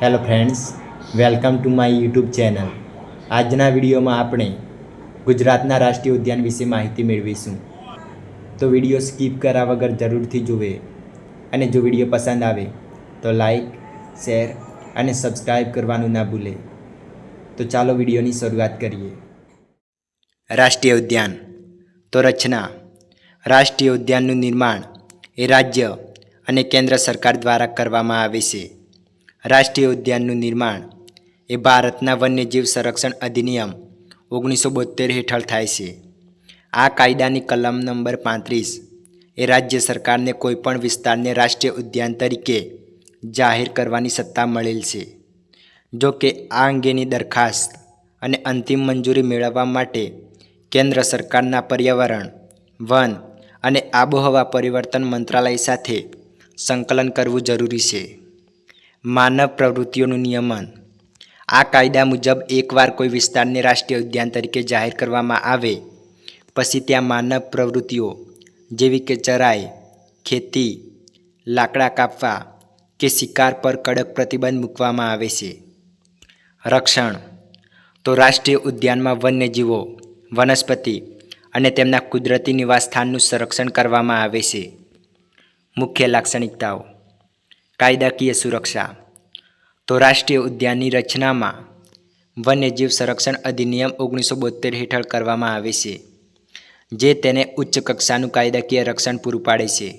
Hello friends, welcome to my YouTube channel. આજના વિડીયોમાં આપણે ગુજરાતના રાષ્ટ્રીય ઉદ્યાન વિશે માહિતી મેળવીશું. તો વિડીયો સ્કીપ કર્યા વગર જરૂરથી જુએ અને જો વિડીયો પસંદ આવે તો લાઈક, શેર અને સબસ્ક્રાઈબ કરવાનું ના ભૂલે. તો ચાલો વિડીયોની શરૂઆત કરીએ. રાષ્ટ્રીય ઉદ્યાન તો રચના. રાષ્ટ્રીય ઉદ્યાનનું નિર્માણ એ રાજ્ય અને કેન્દ્ર સરકાર દ્વારા કરવામાં આવે છે. રાષ્ટ્રીય ઉદ્યાનનું નિર્માણ એ ભારતના વન્યજીવ સંરક્ષણ અધિનિયમ 1972 હેઠળ થાય છે. આ કાયદાની કલમ નંબર 35 એ રાજ્ય સરકારને કોઈપણ વિસ્તારને રાષ્ટ્રીય ઉદ્યાન તરીકે જાહેર કરવાની સત્તા મળેલ છે. જો કે આ અંગેની દરખાસ્ત અને અંતિમ મંજૂરી મેળવવા માટે કેન્દ્ર સરકારના પર્યાવરણ, વન અને આબોહવા પરિવર્તન મંત્રાલય સાથે સંકલન કરવું જરૂરી છે. માનવ પ્રવૃત્તિઓનું નિયમન. આ કાયદા મુજબ એકવાર કોઈ વિસ્તારને રાષ્ટ્રીય ઉદ્યાન તરીકે જાહેર કરવામાં આવે પછી ત્યાં માનવ પ્રવૃત્તિઓ જેવી કે ચરાઈ, ખેતી, લાકડા કાપવા કે શિકાર પર કડક પ્રતિબંધ મૂકવામાં આવે છે. રક્ષણ તો રાષ્ટ્રીય ઉદ્યાનમાં વન્યજીવો, વનસ્પતિ અને તેમના કુદરતી નિવાસસ્થાનનું સંરક્ષણ કરવામાં આવે છે. મુખ્ય લાક્ષણિકતાઓ. કાયદાકીય સુરક્ષા તો રાષ્ટ્રીય ઉદ્યાનની રચનામાં વન્યજીવ સંરક્ષણ અધિનિયમ 1972 હેઠળ કરવામાં આવે છે, જે તેને ઉચ્ચ કક્ષાનું કાયદાકીય રક્ષણ પૂરું પાડે છે.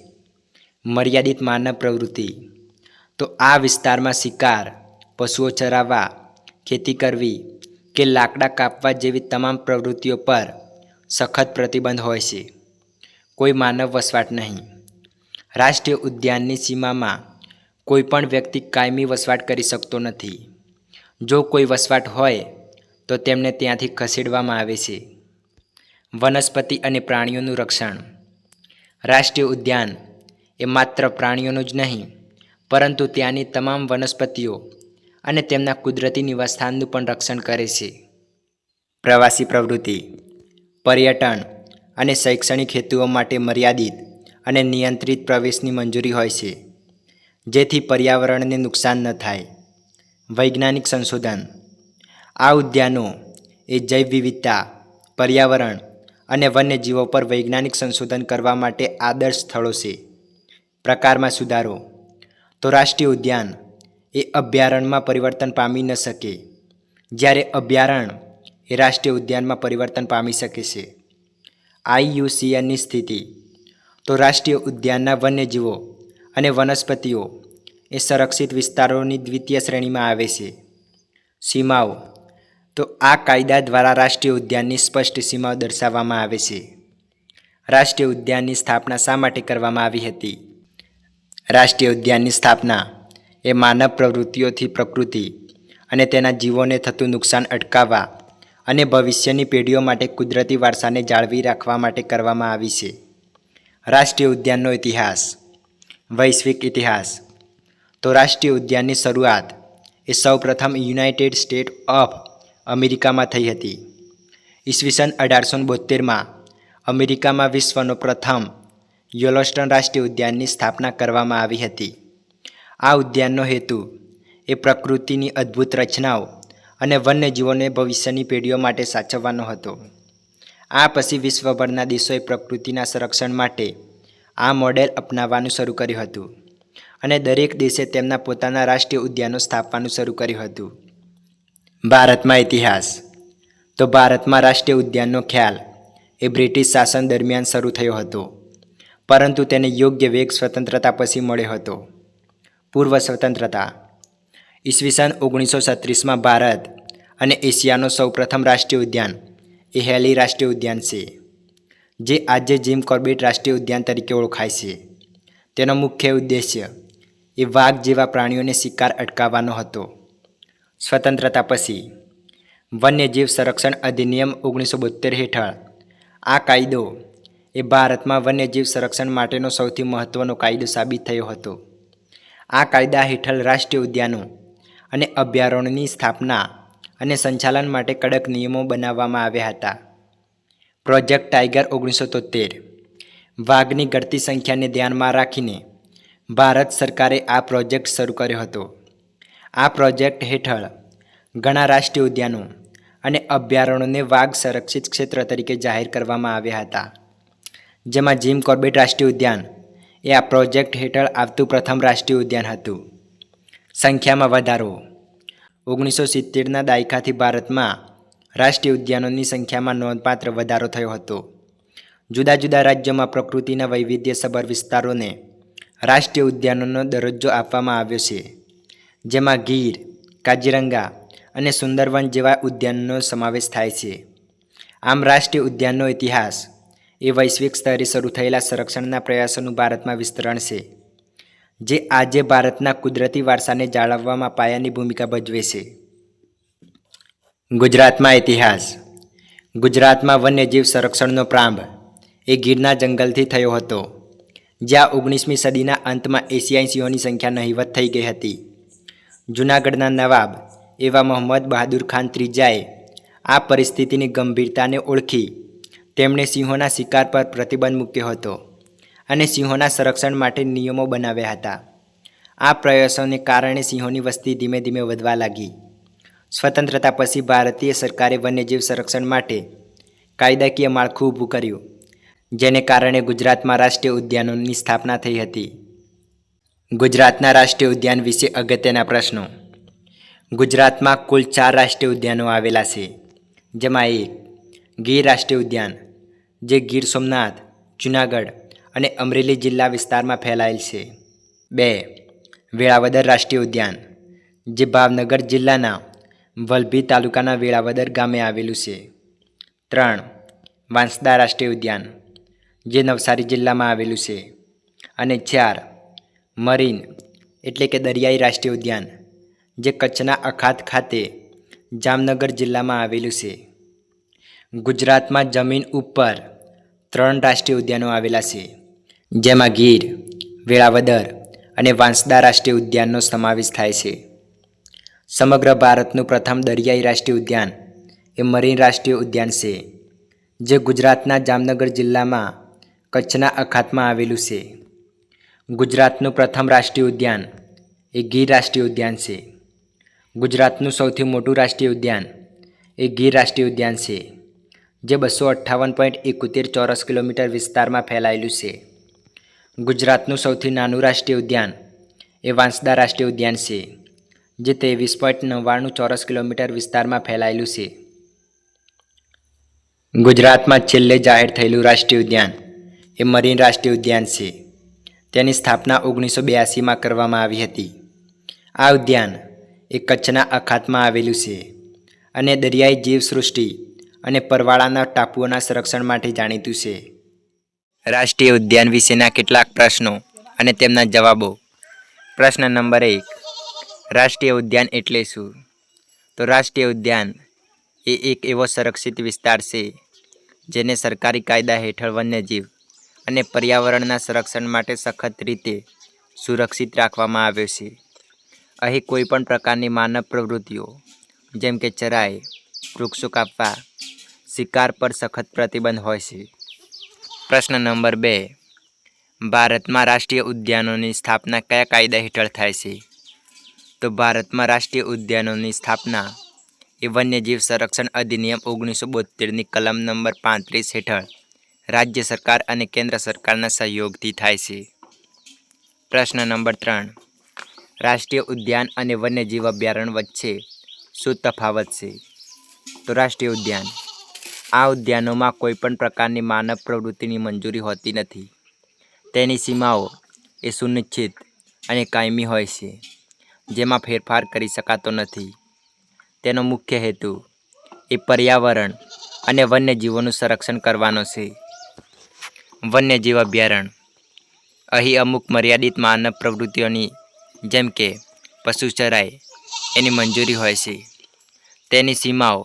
મર્યાદિત માનવ પ્રવૃત્તિ તો આ વિસ્તારમાં શિકાર, પશુઓ ચરાવવા, ખેતી કરવી કે લાકડા કાપવા જેવી તમામ પ્રવૃત્તિઓ પર સખત પ્રતિબંધ હોય છે. કોઈ માનવ વસવાટ નહીં. રાષ્ટ્રીય ઉદ્યાનની સીમામાં કોઈ પણ વ્યક્તિ કાયમી વસવાટ કરી શકતો નથી. જો કોઈ વસવાટ હોય તો તેમને ત્યાંથી ખસેડવામાં આવે છે. વનસ્પતિ અને પ્રાણીઓનું રક્ષણ. રાષ્ટ્રીય ઉદ્યાન એ માત્ર પ્રાણીઓનું જ નહીં પરંતુ ત્યાંની તમામ વનસ્પતિઓ અને તેમના કુદરતી નિવાસસ્થાનનું પણ રક્ષણ કરે છે. પ્રવાસી પ્રવૃત્તિ. પર્યટન અને શૈક્ષણિક હેતુઓ માટે મર્યાદિત અને નિયંત્રિત પ્રવેશની મંજૂરી હોય છે, જેથી પર્યાવરણને નુકસાન ન થાય. વૈજ્ઞાનિક સંશોધન. આ ઉદ્યાનો એ જૈવ વિવિધતા, પર્યાવરણ અને વન્યજીવો પર વૈજ્ઞાનિક સંશોધન કરવા માટે આદર્શ સ્થળો છે. પ્રકારમાં સુધારો તો રાષ્ટ્રીય ઉદ્યાન એ અભયારણ્યમાં પરિવર્તન પામી ન શકે, જ્યારે અભયારણ્ય એ રાષ્ટ્રીય ઉદ્યાનમાં પરિવર્તન પામી શકે છે. IUCNની સ્થિતિ તો રાષ્ટ્રીય ઉદ્યાનના વન્યજીવો અને વનસ્પતિઓ એ સંરક્ષિત વિસ્તારોની દ્વિતીય શ્રેણીમાં આવે છે. સીમાઓ તો આ કાયદા દ્વારા રાષ્ટ્રીય ઉદ્યાનની સ્પષ્ટ સીમાઓ દર્શાવવામાં આવે છે. રાષ્ટ્રીય ઉદ્યાનની સ્થાપના શા માટે કરવામાં આવી હતી? રાષ્ટ્રીય ઉદ્યાનની સ્થાપના એ માનવ પ્રવૃત્તિઓથી પ્રકૃતિ અને તેના જીવોને થતું નુકસાન અટકાવવા અને ભવિષ્યની પેઢીઓ માટે કુદરતી વારસાને જાળવી રાખવા માટે કરવામાં આવી છે. રાષ્ટ્રીય ઉદ્યાનનો ઇતિહાસ. વૈશ્વિક ઇતિહાસ તો રાષ્ટ્રીય ઉદ્યાનની શરૂઆત એ સૌપ્રથમ યુનાઇટેડ સ્ટેટ ઓફ અમેરિકામાં થઈ હતી. ઈસવીસન 1872માં અમેરિકામાં વિશ્વનો પ્રથમ યલોસ્ટોન રાષ્ટ્રીય ઉદ્યાનની સ્થાપના કરવામાં આવી હતી. આ ઉદ્યાનનો હેતુ એ પ્રકૃતિની અદ્ભુત રચનાઓ અને વન્યજીવોને ભવિષ્યની પેઢીઓ માટે સાચવવાનો હતો. આ પછી વિશ્વભરના દેશોએ પ્રકૃતિના સંરક્ષણ માટે આ મોડેલ અપનાવવાનું શરૂ કર્યું હતું અને દરેક દેશે તેમના પોતાના રાષ્ટ્રીય ઉદ્યાનો સ્થાપવાનું શરૂ કર્યું હતું. ભારતમાં ઇતિહાસ તો ભારતમાં રાષ્ટ્રીય ઉદ્યાનનો ખ્યાલ એ બ્રિટિશ શાસન દરમિયાન શરૂ થયો હતો, પરંતુ તેને યોગ્ય વેગ સ્વતંત્રતા પછી મળ્યો હતો. પૂર્વ સ્વતંત્રતા. ઈસવીસન 1936માં ભારત અને એશિયાનો સૌપ્રથમ રાષ્ટ્રીય ઉદ્યાન એ હેલી રાષ્ટ્રીય ઉદ્યાન છે, જે આજે જીમ કોર્બેટ રાષ્ટ્રીય ઉદ્યાન તરીકે ઓળખાય છે. તેનો મુખ્ય ઉદ્દેશ્ય એ વાઘ જેવા પ્રાણીઓને શિકાર અટકાવવાનો હતો. સ્વતંત્રતા પછી. વન્યજીવ સંરક્ષણ અધિનિયમ 1972 હેઠળ આ કાયદો એ ભારતમાં વન્યજીવ સંરક્ષણ માટેનો સૌથી મહત્ત્વનો કાયદો સાબિત થયો હતો. આ કાયદા હેઠળ રાષ્ટ્રીય ઉદ્યાનો અને અભયારણ્યોની સ્થાપના અને સંચાલન માટે કડક નિયમો બનાવવામાં આવ્યા હતા. Project tiger 1973. વાઘની ઘટતી સંખ્યાને ધ્યાનમાં રાખીને ભારત સરકારે આ પ્રોજેક્ટ શરૂ કર્યો હતો. આ પ્રોજેક્ટ હેઠળ ઘણા રાષ્ટ્રીય ઉદ્યાનો અને અભયારણ્યોને વાઘ સંરક્ષિત ક્ષેત્ર તરીકે જાહેર કરવામાં આવ્યા હતા, જેમાં જીમ કોર્બેટ રાષ્ટ્રીય ઉદ્યાન એ આ પ્રોજેક્ટ હેઠળ આવતું પ્રથમ રાષ્ટ્રીય ઉદ્યાન હતું. સંખ્યામાં વધારો. 1970ના દાયકાથી ભારતમાં રાષ્ટ્રીય ઉદ્યાનોની સંખ્યામાં નોંધપાત્ર વધારો થયો હતો. જુદા જુદા રાજ્યોમાં પ્રકૃતિના વૈવિધ્યસભર વિસ્તારોને રાષ્ટ્રીય ઉદ્યાનોનો દરજ્જો આપવામાં આવ્યો છે, જેમાં ગીર, કાઝીરંગા અને સુંદરવન જેવા ઉદ્યાનોનો સમાવેશ થાય છે. આમ રાષ્ટ્રીય ઉદ્યાનનો ઇતિહાસ એ વૈશ્વિક સ્તરે શરૂ થયેલા સંરક્ષણના પ્રયાસોનું ભારતમાં વિસ્તરણ છે, જે આજે ભારતના કુદરતી વારસાને જાળવવામાં પાયાની ભૂમિકા ભજવે છે. ગુજરાતમાં ઇતિહાસ. ગુજરાતમાં વન્યજીવ સંરક્ષણનો પ્રારંભ એ ગીરના જંગલથી થયો હતો, જ્યાં 19મી સદીના અંતમાં એશિયાઈ સિંહોની સંખ્યા નહિવત થઈ ગઈ હતી. જૂનાગઢના નવાબ એવા મોહમ્મદ બહાદુર ખાન ત્રીજાએ આ પરિસ્થિતિની ગંભીરતાને ઓળખી તેમણે સિંહોના શિકાર પર પ્રતિબંધ મૂક્યો હતો અને સિંહોના સંરક્ષણ માટે નિયમો બનાવ્યા હતા. આ પ્રયાસોને કારણે સિંહોની વસ્તી ધીમે ધીમે વધવા લાગી. સ્વતંત્રતા પછી ભારતીય સરકારે વન્યજીવ સંરક્ષણ માટે કાયદાકીય માળખું ઊભું કર્યું, જેને કારણે ગુજરાતમાં રાષ્ટ્રીય ઉદ્યાનોની સ્થાપના થઈ હતી. ગુજરાતના રાષ્ટ્રીય ઉદ્યાન વિશે અગત્યના પ્રશ્નો. ગુજરાતમાં કુલ 4 રાષ્ટ્રીય ઉદ્યાનો આવેલા છે, જેમાં 1 ગીર રાષ્ટ્રીય ઉદ્યાન, જે ગીર સોમનાથ, જૂનાગઢ અને અમરેલી જિલ્લા વિસ્તારમાં ફેલાયેલ છે. 2 વેળાવદર રાષ્ટ્રીય ઉદ્યાન, જે ભાવનગર જિલ્લાના વલભી તાલુકાના વેળાવદર ગામે આવેલું છે. 3 વાંસદા રાષ્ટ્રીય ઉદ્યાન, જે નવસારી જિલ્લામાં આવેલું છે. અને 4 મરીન એટલે કે દરિયાઈ રાષ્ટ્રીય ઉદ્યાન, જે કચ્છના અખાત ખાતે જામનગર જિલ્લામાં આવેલું છે. ગુજરાતમાં જમીન ઉપર 3 રાષ્ટ્રીય ઉદ્યાનો આવેલા છે, જેમાં ગીર, વેળાવદર અને વાંસદા રાષ્ટ્રીય ઉદ્યાનનો સમાવેશ થાય છે. સમગ્ર ભારતનું પ્રથમ દરિયાઈ રાષ્ટ્રીય ઉદ્યાન એ મરીન રાષ્ટ્રીય ઉદ્યાન છે, જે ગુજરાતના જામનગર જિલ્લામાં કચ્છના અખાતમાં આવેલું છે. ગુજરાતનું પ્રથમ રાષ્ટ્રીય ઉદ્યાન એ ગીર રાષ્ટ્રીય ઉદ્યાન છે. ગુજરાતનું સૌથી મોટું રાષ્ટ્રીય ઉદ્યાન એ ગીર રાષ્ટ્રીય ઉદ્યાન છે, જે 258.71 ચોરસ કિલોમીટર વિસ્તારમાં ફેલાયેલું છે. ગુજરાતનું સૌથી નાનું રાષ્ટ્રીય ઉદ્યાન એ વાંસદા રાષ્ટ્રીય ઉદ્યાન છે, જે 23.99 ચોરસ કિલોમીટર વિસ્તારમાં ફેલાયેલું છે. ગુજરાતમાં છેલ્લે જાહેર થયેલું રાષ્ટ્રીય ઉદ્યાન એ મરીન રાષ્ટ્રીય ઉદ્યાન છે. તેની સ્થાપના 1982માં કરવામાં આવી હતી. આ ઉદ્યાન એ કચ્છના અખાતમાં આવેલું છે અને દરિયાઈ જીવસૃષ્ટિ અને પરવાળાના ટાપુઓના સંરક્ષણ માટે જાણીતું છે. રાષ્ટ્રીય ઉદ્યાન વિશેના કેટલાક પ્રશ્નો અને તેમના જવાબો. પ્રશ્ન નંબર 1, રાષ્ટ્રીય ઉદ્યાન એટલે શું? તો રાષ્ટ્રીય ઉદ્યાન એ એક એવો સંરક્ષિત વિસ્તાર છે જેને સરકારી કાયદા હેઠળ વન્યજીવ અને પર્યાવરણના સંરક્ષણ માટે સખત રીતે સુરક્ષિત રાખવામાં આવ્યો છે. અહીં કોઈપણ પ્રકારની માનવ પ્રવૃત્તિઓ જેમ કે ચરાઈ, વૃક્ષો કાપવા, શિકાર પર સખત પ્રતિબંધ હોય છે. પ્રશ્ન નંબર 2, ભારતમાં રાષ્ટ્રીય ઉદ્યાનોની સ્થાપના કયા કાયદા હેઠળ થાય છે? તો ભારતમાં રાષ્ટ્રીય ઉદ્યાનોની સ્થાપના એ વન્યજીવ સંરક્ષણ અધિનિયમ 1972ની કલમ નંબર 35 હેઠળ રાજ્ય સરકાર અને કેન્દ્ર સરકારના સહયોગથી થાય છે. પ્રશ્ન નંબર 3, રાષ્ટ્રીય ઉદ્યાન અને વન્યજીવ અભયારણ્ય વચ્ચે શું તફાવત છે? તો રાષ્ટ્રીય ઉદ્યાન, આ ઉદ્યાનોમાં કોઈપણ પ્રકારની માનવ પ્રવૃત્તિની મંજૂરી હોતી નથી. તેની સીમાઓ એ સુનિશ્ચિત અને કાયમી હોય છે, જેમાં ફેરફાર કરી શકાતો નથી. તેનો મુખ્ય હેતુ એ પર્યાવરણ અને વન્યજીવોનું સંરક્ષણ કરવાનો છે. વન્યજીવ અભયારણ્ય, અહીં અમુક મર્યાદિત માનવ પ્રવૃત્તિઓની જેમ કે પશુ ચરાઈ એની મંજૂરી હોય છે. તેની સીમાઓ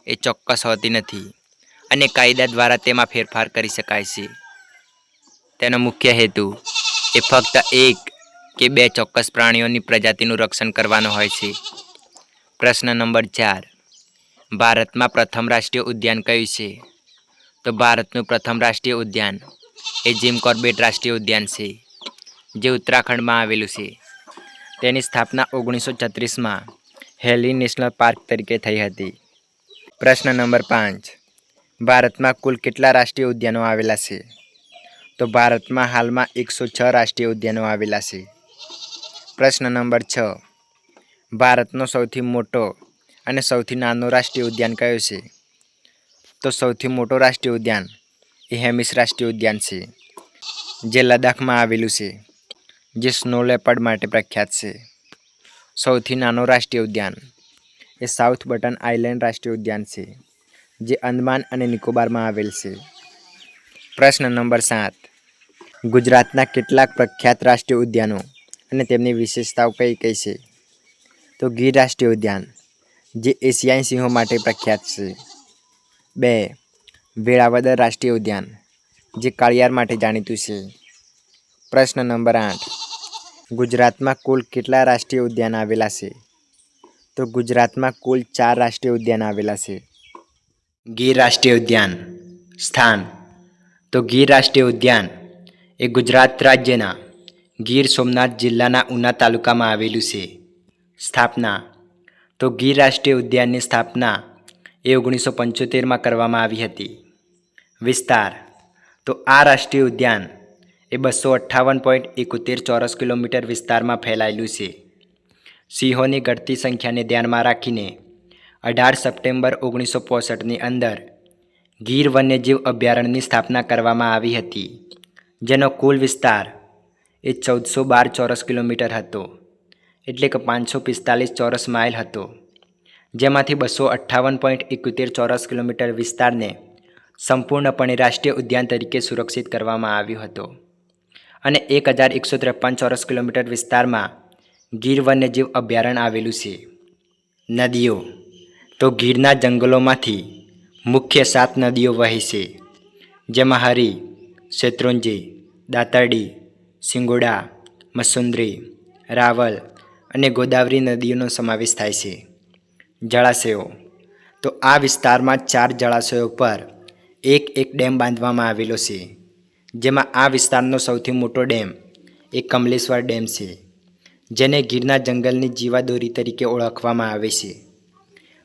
એ ચોક્કસ હોતી નથી અને કાયદા દ્વારા તેમાં ફેરફાર કરી શકાય છે. તેનો મુખ્ય હેતુ એ ફક્ત 1 કે 2 ચોક્કસ પ્રાણીઓની પ્રજાતિનું રક્ષણ કરવાનો હોય છે. પ્રશ્ન નંબર 4, ભારતમાં પ્રથમ રાષ્ટ્રીય ઉદ્યાન કયું છે? તો ભારતનું પ્રથમ રાષ્ટ્રીય ઉદ્યાન એ જીમ કોર્બેટ રાષ્ટ્રીય ઉદ્યાન છે, જે ઉત્તરાખંડમાં આવેલું છે. તેની સ્થાપના 1936માં હેલી નેશનલ પાર્ક તરીકે થઈ હતી. પ્રશ્ન નંબર 5. ભારતમાં કુલ કેટલા રાષ્ટ્રીય ઉદ્યાનો આવેલા છે? તો ભારતમાં હાલમાં 106 રાષ્ટ્રીય ઉદ્યાનો આવેલા છે. પ્રશ્ન નંબર 6. ભારતનો સૌથી મોટો અને સૌથી નાનો રાષ્ટ્રીય ઉદ્યાન કયો છે? તો સૌથી મોટો રાષ્ટ્રીય ઉદ્યાન એ હેમિસ રાષ્ટ્રીય ઉદ્યાન છે, જે લદ્દાખમાં આવેલું છે, જે સ્નો લેપર્ડ માટે પ્રખ્યાત છે. સૌથી નાનો રાષ્ટ્રીય ઉદ્યાન એ સાઉથ બટન આઇલેન્ડ રાષ્ટ્રીય ઉદ્યાન છે, જે અંદમાન અને નિકોબારમાં આવેલ છે. પ્રશ્ન નંબર 7. ગુજરાતના કેટલાક પ્રખ્યાત રાષ્ટ્રીય ઉદ્યાનો અને તેમની વિશેષતાઓ કઈ કઈ છે? તો ગીર રાષ્ટ્રીય ઉદ્યાન, જે એશિયાઈ સિંહો માટે પ્રખ્યાત છે. 2. વેળાવદર રાષ્ટ્રીય ઉદ્યાન, જે કાળિયાર માટે જાણીતું છે. પ્રશ્ન નંબર 8. ગુજરાતમાં કુલ કેટલા રાષ્ટ્રીય ઉદ્યાન આવેલા છે? તો ગુજરાતમાં કુલ 4 રાષ્ટ્રીય ઉદ્યાન આવેલા છે. ગીર રાષ્ટ્રીય ઉદ્યાન. સ્થાન. તો ગીર રાષ્ટ્રીય ઉદ્યાન એ ગુજરાત રાજ્યના ગીર સોમનાથ જિલ્લાના ઉના તાલુકામાં આવેલું છે. સ્થાપના. તો ગીર રાષ્ટ્રીય ઉદ્યાનની સ્થાપના એ 1975માં કરવામાં આવી હતી. વિસ્તાર. તો આ રાષ્ટ્રીય ઉદ્યાન એ 258.71 ચોરસ કિલોમીટર વિસ્તારમાં ફેલાયેલું છે. સિંહોની ઘટતી સંખ્યાને ધ્યાનમાં રાખીને 18 સપ્ટેમ્બર 1965ની અંદર ગીર વન્યજીવ અભયારણ્યની સ્થાપના કરવામાં આવી હતી, જેનો કુલ વિસ્તાર એ 1412 ચોરસ કિલોમીટર હતો, એટલે કે 545 ચોરસ માઇલ હતો, જેમાંથી 258.71 ચોરસ કિલોમીટર વિસ્તારને સંપૂર્ણપણે રાષ્ટ્રીય ઉદ્યાન તરીકે સુરક્ષિત કરવામાં આવ્યો હતો અને 1153 ચોરસ કિલોમીટર વિસ્તારમાં ગીર વન્યજીવ અભયારણ્ય આવેલું છે. નદીઓ. તો ગીરના જંગલોમાંથી મુખ્ય 7 નદીઓ વહે છે, જેમાં હરી, શેત્રુંજી, દાતરડી, સિંગોડા, મસુંદરી, રાવલ અને ગોદાવરી નદીઓનો સમાવેશ થાય છે. જળાશયો. તો આ વિસ્તારમાં 4 જળાશયો પર એક ડેમ બાંધવામાં આવેલો છે, જેમાં આ વિસ્તારનો સૌથી મોટો ડેમ એ કમલેશ્વર ડેમ છે, જેને ગીરના જંગલની જીવાદોરી તરીકે ઓળખવામાં આવે છે.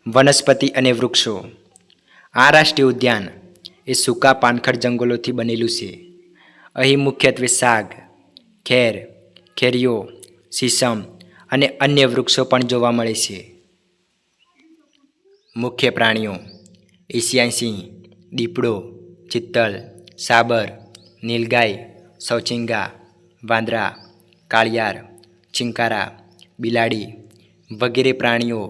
વનસ્પતિ અને વૃક્ષો. આ રાષ્ટ્રીય ઉદ્યાન એ સૂકા પાનખર જંગલોથી બનેલું છે. અહીં મુખ્યત્વે સાગ, ખેર, ખેરીઓ, સીસમ અને અન્ય વૃક્ષો પણ જોવા મળે છે. મુખ્ય પ્રાણીઓ. એશિયાઈ સિંહ, દીપડો, ચિત્તલ, સાબર, નીલગાય, સૌચિંગા, વાંદરા, કાળિયાર, ચિંકારા, બિલાડી વગેરે પ્રાણીઓ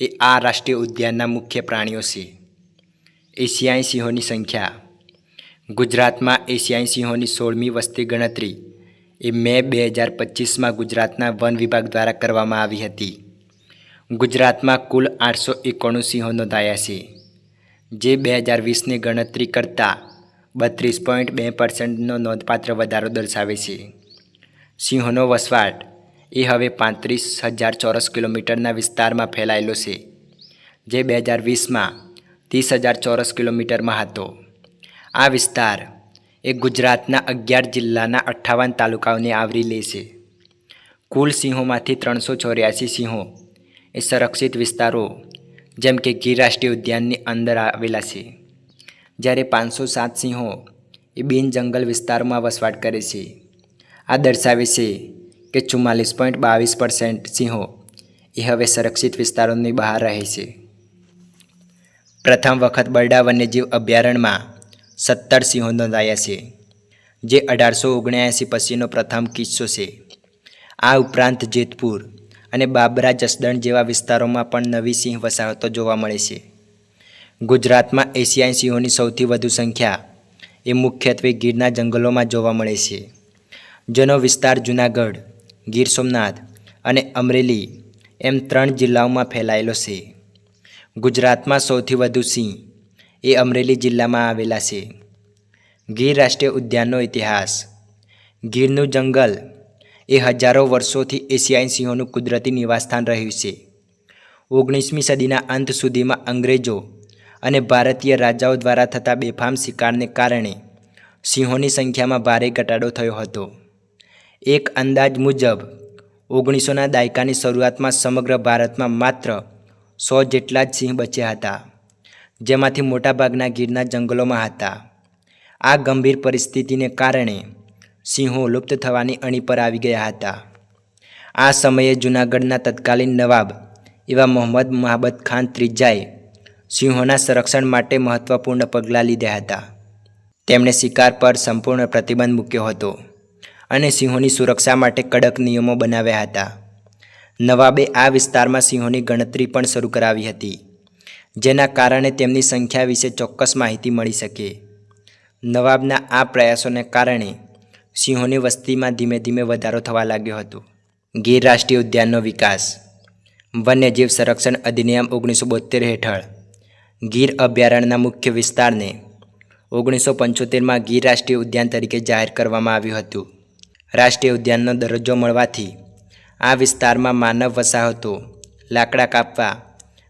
એ આ રાષ્ટ્રીય ઉદ્યાનના મુખ્ય પ્રાણીઓ છે. એશિયાઈ સિંહોની સંખ્યા. ગુજરાતમાં એશિયાઈ સિંહોની 16મી વસ્તી ગણતરી એ મે 2025માં ગુજરાતના વન વિભાગ દ્વારા કરવામાં આવી હતી. ગુજરાતમાં કુલ 891 સિંહો નોંધાયા છે, જે 2020ની ગણતરી કરતાં 32.2%નો નોંધપાત્ર વધારો દર્શાવે છે. સિંહોનો વસવાટ એ હવે 35,000 ચોરસ કિલોમીટરના વિસ્તારમાં ફેલાયેલો છે, જે 2020માં 30,000 ચોરસ કિલોમીટરમાં હતો. આ વિસ્તાર એ ગુજરાતના 11 જિલ્લાના 58 તાલુકાઓને આવરી લે છે. કુલ સિંહોમાંથી 384 સિંહો એ સંરક્ષિત વિસ્તારો જેમ કે ગીર રાષ્ટ્રીય ઉદ્યાનની અંદર આવેલા છે, જ્યારે 507 સિંહો એ બિન જંગલ વિસ્તારોમાં વસવાટ કરે છે. આ દર્શાવે છે કે 44.22% સિંહો એ હવે સંરક્ષિત વિસ્તારોની બહાર રહે છે. પ્રથમ વખત બરડા વન્યજીવ અભયારણ્યમાં 17 સિંહો નોંધાયા છે, જે 1879 પછીનો પ્રથમ કિસ્સો છે. આ ઉપરાંત જેતપુર અને બાબરા જસદણ જેવા વિસ્તારોમાં પણ નવી સિંહ વસાહતો જોવા મળે છે. ગુજરાતમાં એશિયાઈ સિંહોની સૌથી વધુ સંખ્યા એ મુખ્યત્વે ગીરના જંગલોમાં જોવા મળે છે, જેનો વિસ્તાર જૂનાગઢ, ગીર સોમનાથ અને અમરેલી એમ 3 જિલ્લાઓમાં ફેલાયેલો છે. ગુજરાતમાં સૌથી વધુ સિંહ એ અમરેલી જિલ્લામાં આવેલા છે. ગીર રાષ્ટ્રીય ઉદ્યાનનો ઇતિહાસ. ગીરનું જંગલ એ હજારો વર્ષોથી એશિયાઈ સિંહોનું કુદરતી નિવાસસ્થાન રહ્યું છે. 19મી સદીના અંત સુધીમાં અંગ્રેજો અને ભારતીય રાજાઓ દ્વારા થતા બેફામ શિકારને કારણે સિંહોની સંખ્યામાં ભારે ઘટાડો થયો હતો. એક અંદાજ મુજબ 1900ના દાયકાની શરૂઆતમાં સમગ્ર ભારતમાં માત્ર 100 જેટલા જ સિંહ બચ્યા હતા, જેમાંથી મોટાભાગના ગીરના જંગલોમાં હતા. આ ગંભીર પરિસ્થિતિને કારણે સિંહો લુપ્ત થવાની અણી પર આવી ગયા હતા. આ સમયે જૂનાગઢના તત્કાલીન નવાબ એવા મોહમ્મદ મહાબત ખાન ત્રીજાએ સિંહોના સંરક્ષણ માટે મહત્ત્વપૂર્ણ પગલાં લીધા હતા. તેમણે શિકાર પર સંપૂર્ણ પ્રતિબંધ મૂક્યો હતો અને સિંહોની સુરક્ષા માટે કડક નિયમો બનાવ્યા હતા. નવાબે આ વિસ્તારમાં સિંહોની ગણતરી પણ શરૂ કરાવી હતી, જેના કારણે તેમની સંખ્યા વિશે ચોક્કસ માહિતી મળી શકે. નવાબના આ પ્રયાસોને કારણે સિંહોની વસ્તીમાં ધીમે ધીમે વધારો થવા લાગ્યો હતો. ગીર રાષ્ટ્રીય ઉદ્યાનનો વિકાસ. વન્યજીવ સંરક્ષણ અધિનિયમ 1972 હેઠળ ગીર અભયારણ્યના મુખ્ય વિસ્તારને 1975માં ગીર રાષ્ટ્રીય ઉદ્યાન તરીકે જાહેર કરવામાં આવ્યું હતું. રાષ્ટ્રીય ઉદ્યાનનો દરજ્જો મળવાથી આ વિસ્તારમાં માનવ વસાહતો, લાકડા કાપવા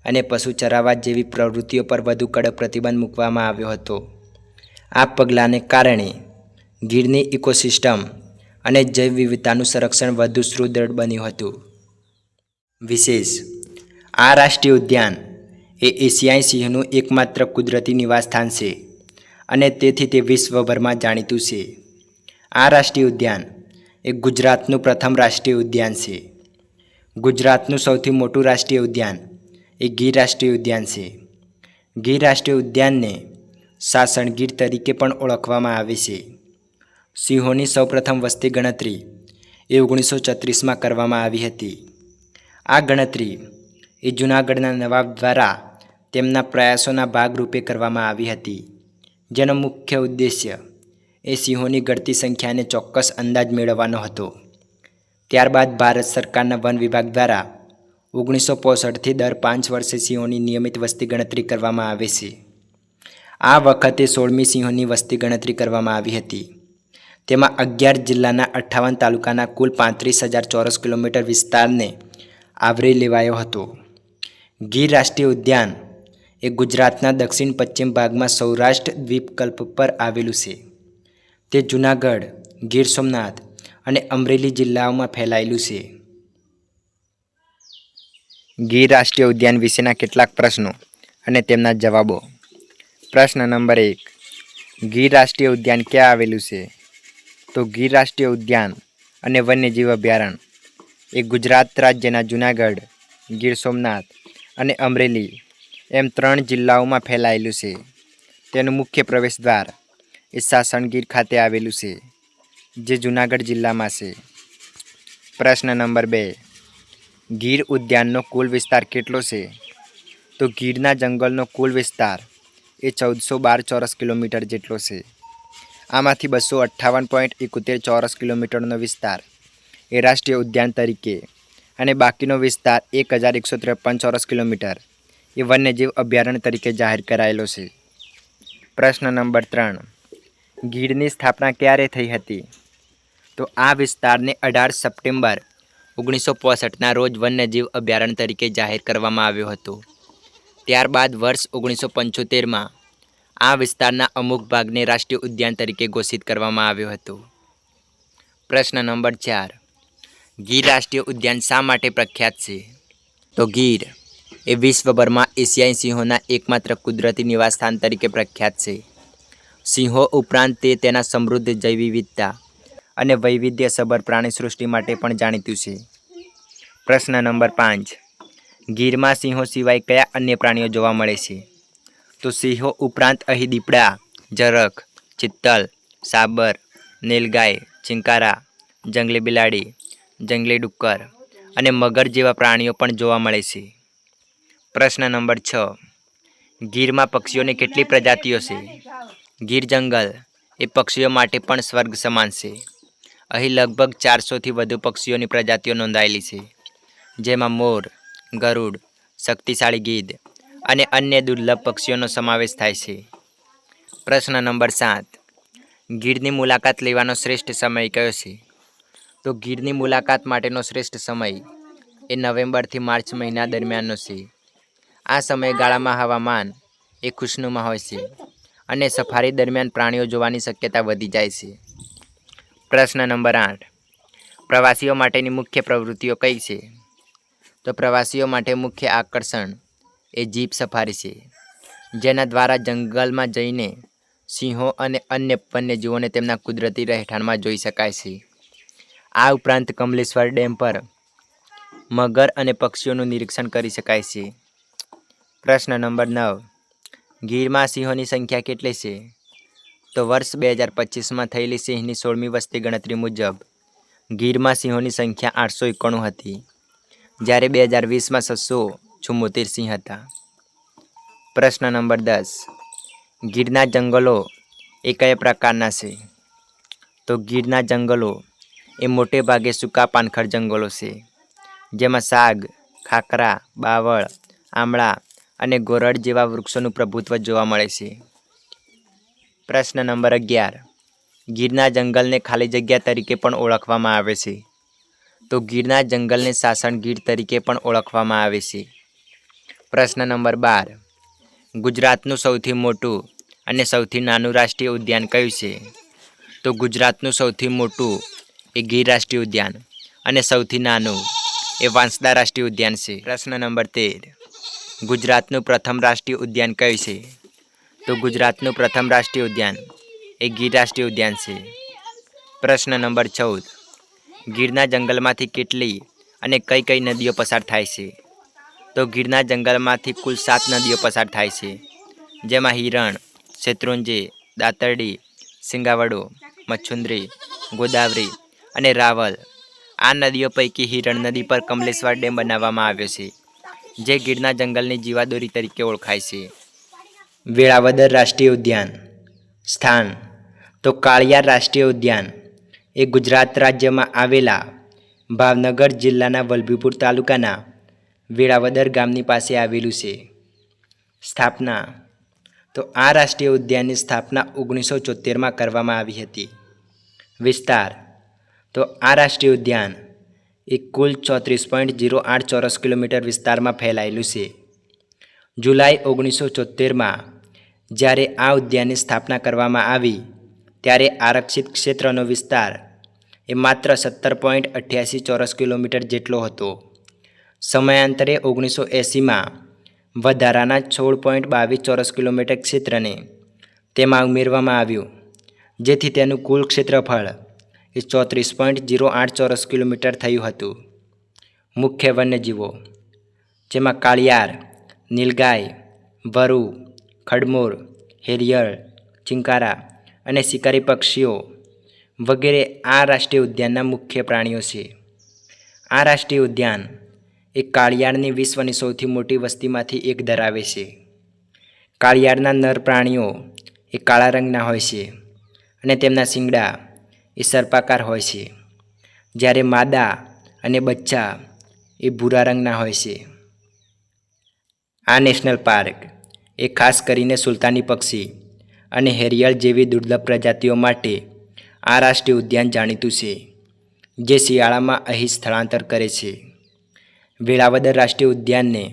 અને પશુ ચરાવવા જેવી પ્રવૃત્તિઓ પર વધુ કડક પ્રતિબંધ મૂકવામાં આવ્યો હતો. આ પગલાંને કારણે ગીરની ઇકોસિસ્ટમ અને જૈવ વિવિધતાનું સંરક્ષણ વધુ સુદૃઢ બન્યું હતું. વિશેષ: આ રાષ્ટ્રીય ઉદ્યાન એ એશિયાઈ સિંહનું એકમાત્ર કુદરતી નિવાસસ્થાન છે અને તેથી તે વિશ્વભરમાં જાણીતું છે. આ રાષ્ટ્રીય ઉદ્યાન એ ગુજરાતનું પ્રથમ રાષ્ટ્રીય ઉદ્યાન છે. ગુજરાતનું સૌથી મોટું રાષ્ટ્રીય ઉદ્યાન એ ગીર રાષ્ટ્રીય ઉદ્યાન છે. ગીર રાષ્ટ્રીય ઉદ્યાનને સાસણગીર તરીકે પણ ઓળખવામાં આવે છે. સિંહોની સૌપ્રથમ વસ્તી ગણતરી એ 1936માં કરવામાં આવી હતી. આ ગણતરી એ જૂનાગઢના નવાબ દ્વારા તેમના પ્રયાસોના ભાગરૂપે કરવામાં આવી હતી, જેનો મુખ્ય ઉદ્દેશ્ય એ સિંહોની ઘટતી સંખ્યાને ચોક્કસ અંદાજ મેળવવાનો હતો. ત્યારબાદ ભારત સરકારના વન વિભાગ દ્વારા 1965થી દર 5 વર્ષે સિંહોની નિયમિત વસ્તી ગણતરી કરવામાં આવે છે. આ વખતે 16મી સિંહોની વસ્તી ગણતરી કરવામાં આવી હતી. તેમાં 11 જિલ્લાના 58 તાલુકાના કુલ 35,000 ચોરસ કિલોમીટર વિસ્તારને આવરી લેવાયો હતો. ગીર રાષ્ટ્રીય ઉદ્યાન એ ગુજરાતના દક્ષિણ પશ્ચિમ ભાગમાં સૌરાષ્ટ્ર દ્વીપકલ્પ પર આવેલું છે. તે જૂનાગઢ, ગીર સોમનાથ અને અમરેલી જિલ્લાઓમાં ફેલાયેલું છે. ગીર રાષ્ટ્રીય ઉદ્યાન વિશેના કેટલાક પ્રશ્નો અને તેમના જવાબો. પ્રશ્ન નંબર 1. ગીર રાષ્ટ્રીય ઉદ્યાન ક્યાં આવેલું છે? તો ગીર રાષ્ટ્રીય ઉદ્યાન અને વન્યજીવ અભયારણ્ય એ ગુજરાત રાજ્યના જૂનાગઢ, ગીર સોમનાથ અને અમરેલી એમ 3 જિલ્લાઓમાં ફેલાયેલું છે. તેનું મુખ્ય પ્રવેશદ્વાર એ સાસણગીર ખાતે આવેલું છે, જે જૂનાગઢ જિલ્લામાં છે. પ્રશ્ન નંબર 2. ગીર ઉદ્યાનનો કુલ વિસ્તાર કેટલો છે? તો ગીરના જંગલનો કુલ વિસ્તાર એ 1412 ચોરસ કિલોમીટર જેટલો છે. આમાંથી 258.71 ચોરસ કિલોમીટરનો વિસ્તાર એ રાષ્ટ્રીય ઉદ્યાન તરીકે અને બાકીનો વિસ્તાર 1153 ચોરસ કિલોમીટર એ વન્યજીવ અભયારણ્ય તરીકે જાહેર કરાયેલો છે. પ્રશ્ન નંબર 3. ગીરની સ્થાપના ક્યારે થઈ હતી? તો આ વિસ્તારને 18 સપ્ટેમ્બર 1965ના રોજ વન્યજીવ અભયારણ્ય તરીકે જાહેર કરવામાં આવ્યો હતો. ત્યારબાદ વર્ષ 1975માં આ વિસ્તારના અમુક ભાગને રાષ્ટ્રીય ઉદ્યાન તરીકે ઘોષિત કરવામાં આવ્યો હતો. પ્રશ્ન નંબર 4. ગીર રાષ્ટ્રીય ઉદ્યાન શા માટે પ્રખ્યાત છે? તો ગીર એ વિશ્વભરમાં એશિયાઈ સિંહોના એકમાત્ર કુદરતી નિવાસસ્થાન તરીકે પ્રખ્યાત છે. સિંહો ઉપરાંત તે તેના સમૃદ્ધ જૈવ વિવિધતા અને વૈવિધ્યસભર પ્રાણીસૃષ્ટિ માટે પણ જાણીતું છે. પ્રશ્ન નંબર 5. ગીરમાં સિંહો સિવાય કયા અન્ય પ્રાણીઓ જોવા મળે છે? તો સિંહો ઉપરાંત અહીં દીપડા, ઝરખ, ચિત્તલ, સાબર, નીલગાય, ચિંકારા, જંગલી બિલાડી, જંગલી ડુક્કર અને મગર જેવા પ્રાણીઓ પણ જોવા મળે છે. પ્રશ્ન નંબર 6. ગીરમાં પક્ષીઓની કેટલી પ્રજાતિઓ છે? ગીર જંગલ એ પક્ષીઓ માટે પણ સ્વર્ગ સમાન છે. અહીં લગભગ 400થી વધુ પક્ષીઓની પ્રજાતિઓ નોંધાયેલી છે, જેમાં મોર, ગરુડ, શક્તિશાળી ગીધ અને અન્ય દુર્લભ પક્ષીઓનો સમાવેશ થાય છે. પ્રશ્ન નંબર 7. ગીરની મુલાકાત લેવાનો શ્રેષ્ઠ સમય કયો છે? તો ગીરની મુલાકાત માટેનો શ્રેષ્ઠ સમય એ નવેમ્બરથી માર્ચ મહિના દરમિયાનનો છે. આ સમયગાળામાં હવામાન એ ખુશનુમા હોય છે અને સફારી દરમિયાન પ્રાણીઓ જોવાની શક્યતા વધી જાય છે. પ્રશ્ન નંબર 8. પ્રવાસીઓ માટેની મુખ્ય પ્રવૃત્તિઓ કઈ છે? તો પ્રવાસીઓ માટે મુખ્ય આકર્ષણ એ જીપ સફારી છે, જેના દ્વારા જંગલમાં જઈને સિંહો અને અન્ય વન્યજીવોને તેમના કુદરતી રહેઠાણમાં જોઈ શકાય છે. આ ઉપરાંત કમલેશ્વર ડેમ પર મગર અને પક્ષીઓનું નિરીક્ષણ કરી શકાય છે. પ્રશ્ન નંબર 9. ગીરમાં સિંહોની સંખ્યા કેટલી છે? તો વર્ષ 2025માં થયેલી સિંહની 16મી વસ્તી ગણતરી મુજબ ગીરમાં સિંહોની સંખ્યા 891 હતી, જ્યારે 2020માં 674 સિંહ હતા. પ્રશ્ન નંબર 10. ગીરના જંગલો એ કયા પ્રકારના છે? તો ગીરના જંગલો એ મોટે ભાગે સૂકા પાનખર જંગલો છે, જેમાં સાગ, ખાખરા, બાવળ, આમળા અને ગોરડ જેવા વૃક્ષોનું પ્રભુત્વ જોવા મળે છે. પ્રશ્ન નંબર 11. ગીરના જંગલને ખાલી જગ્યા તરીકે પણ ઓળખવામાં આવે છે. તો ગીરના જંગલને સાસણ ગીર તરીકે પણ ઓળખવામાં આવે છે. પ્રશ્ન નંબર 12. ગુજરાતનું સૌથી મોટું અને સૌથી નાનું રાષ્ટ્રીય ઉદ્યાન કયું છે? તો ગુજરાતનું સૌથી મોટું એ ગીર રાષ્ટ્રીય ઉદ્યાન અને સૌથી નાનું એ વાંસદા રાષ્ટ્રીય ઉદ્યાન છે. પ્રશ્ન નંબર 13. ગુજરાતનું પ્રથમ રાષ્ટ્રીય ઉદ્યાન કયું છે? તો ગુજરાતનું પ્રથમ રાષ્ટ્રીય ઉદ્યાન એ ગીર રાષ્ટ્રીય ઉદ્યાન છે. પ્રશ્ન નંબર 14. ગીરના જંગલમાંથી કેટલી અને કઈ કઈ નદીઓ પસાર થાય છે? તો ગીરના જંગલમાંથી કુલ 7 નદીઓ પસાર થાય છે, જેમાં હિરણ, શેત્રુંજી, દાતરડી, સિંગાવડો, મચ્છુંદ્રી, ગોદાવરી અને રાવલ. આ નદીઓ પૈકી હિરણ નદી પર કમલેશ્વર ડેમ બનાવવામાં આવ્યો છે, જે ગીરના જંગલની જીવાદોરી તરીકે ઓળખાય છે. વેળાવદર રાષ્ટ્રીય ઉદ્યાન. સ્થાન તો કાળિયાર રાષ્ટ્રીય ઉદ્યાન એ ગુજરાત રાજ્યમાં આવેલા ભાવનગર જિલ્લાના વલભીપુર તાલુકાના વેળાવદર ગામની પાસે આવેલું છે. સ્થાપના તો આ રાષ્ટ્રીય ઉદ્યાનની સ્થાપના 1974માં કરવામાં આવી હતી. વિસ્તાર તો આ રાષ્ટ્રીય ઉદ્યાન એ કુલ 34.08 ચોરસ કિલોમીટર વિસ્તારમાં ફેલાયેલું છે. જુલાઈ 1974માં જ્યારે આ ઉદ્યાનની સ્થાપના કરવામાં આવી, ત્યારે આરક્ષિત ક્ષેત્રનો વિસ્તાર એ માત્ર 17.88 ચોરસ કિલોમીટર જેટલો હતો. સમયાંતરે 1980માં વધારાના 16.22 ચોરસ કિલોમીટર ક્ષેત્રને તેમાં ઉમેરવામાં આવ્યું, જેથી તેનું કુલ ક્ષેત્રફળ એ 34.08 ચોરસ કિલોમીટર થયું હતું. મુખ્ય વન્યજીવો જેમાં કાળિયાર, નીલગાય, વરુ, ખડમોર, હેરિયળ, ચિંકારા અને શિકારી પક્ષીઓ વગેરે આ રાષ્ટ્રીય ઉદ્યાનના મુખ્ય પ્રાણીઓ છે. આ રાષ્ટ્રીય ઉદ્યાન એ કાળિયારની વિશ્વની સૌથી મોટી વસ્તીમાંથી એક ધરાવે છે. કાળિયારના નર પ્રાણીઓ એ કાળા રંગના હોય છે અને તેમના શિંગડા એ સર્પાકાર હોય છે, જ્યારે માદા અને બચ્ચા એ ભૂરા રંગના હોય છે. આ નેશનલ પાર્ક એ ખાસ કરીને સુલતાની પક્ષી અને હેરિયળ જેવી દુર્લભ પ્રજાતિઓ માટે આ રાષ્ટ્રીય ઉદ્યાન જાણીતું છે, જે શિયાળામાં અહીં સ્થળાંતર કરે છે. વેળાવદર રાષ્ટ્રીય ઉદ્યાનને